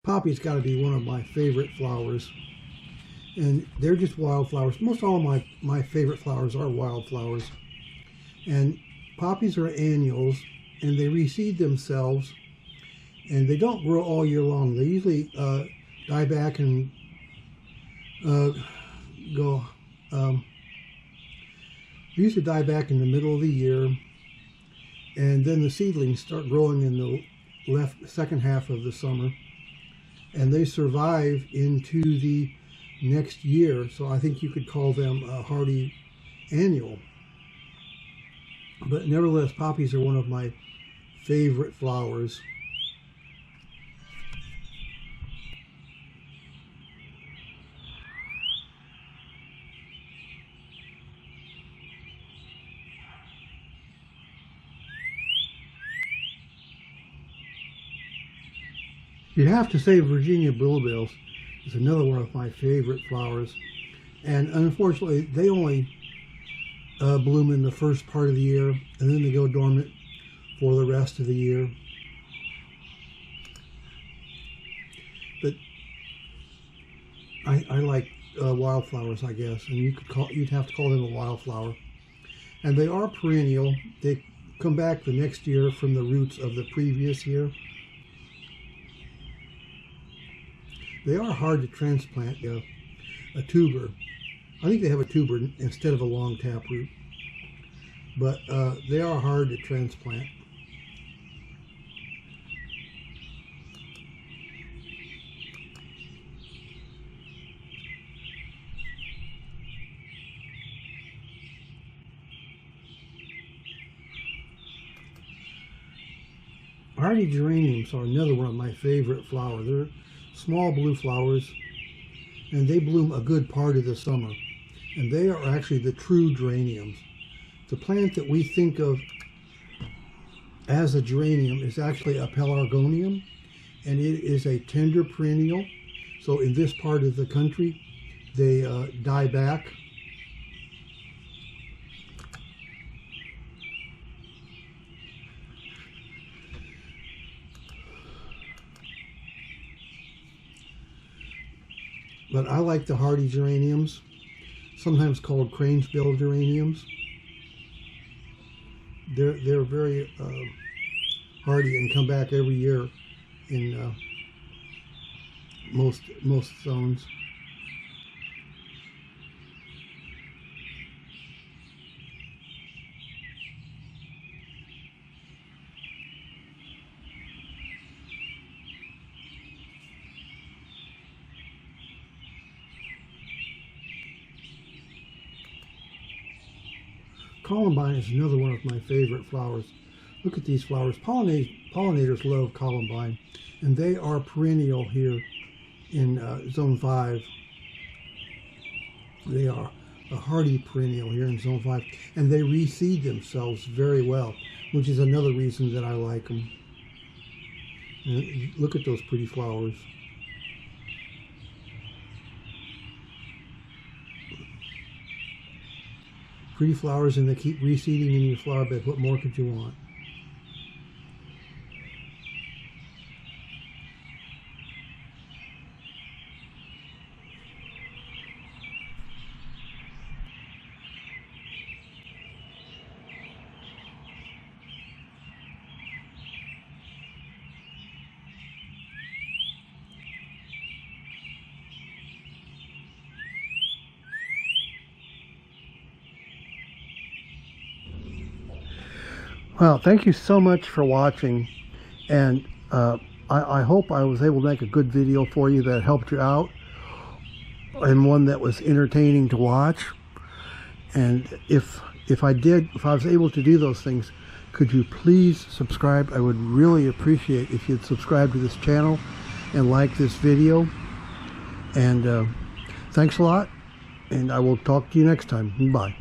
Poppy's got to be one of my favorite flowers, and they're just wildflowers. Most all of my favorite flowers are wildflowers, and poppies are annuals, and they reseed themselves, and they don't grow all year long. They usually die back and usually die back in the middle of the year, and then the seedlings start growing in the second half of the summer, and they survive into the next year. So I think you could call them a hardy annual. But nevertheless, poppies are one of my favorite flowers. You'd have to say Virginia Bluebells is another one of my favorite flowers, and unfortunately they only bloom in the first part of the year, and then they go dormant for the rest of the year. But I like wildflowers, I guess, and you'd have to call them a wildflower. And they are perennial. They come back the next year from the roots of the previous year. They are hard to transplant, a tuber. I think they have a tuber instead of a long taproot, but they are hard to transplant. Hardy geraniums are another one of my favorite flowers. They're small blue flowers, and they bloom a good part of the summer, and they are actually the true geraniums. The plant that we think of as a geranium is actually a pelargonium, and it is a tender perennial. So in this part of the country, they die back. But I like the hardy geraniums, sometimes called Cranesbill geraniums. They're very hardy and come back every year in most zones. Columbine is another one of my favorite flowers. Look at these flowers. Pollinators love columbine, and they are perennial here in Zone 5. They are a hardy perennial here in Zone 5, and they reseed themselves very well, which is another reason that I like them. And look at those pretty flowers. Pretty flowers, and they keep reseeding in your flower bed. What more could you want? Well, thank you so much for watching, and I hope I was able to make a good video for you that helped you out, and one that was entertaining to watch. And if I was able to do those things, could you please subscribe? I would really appreciate if you'd subscribe to this channel and like this video. And thanks a lot, and I will talk to you next time. Bye.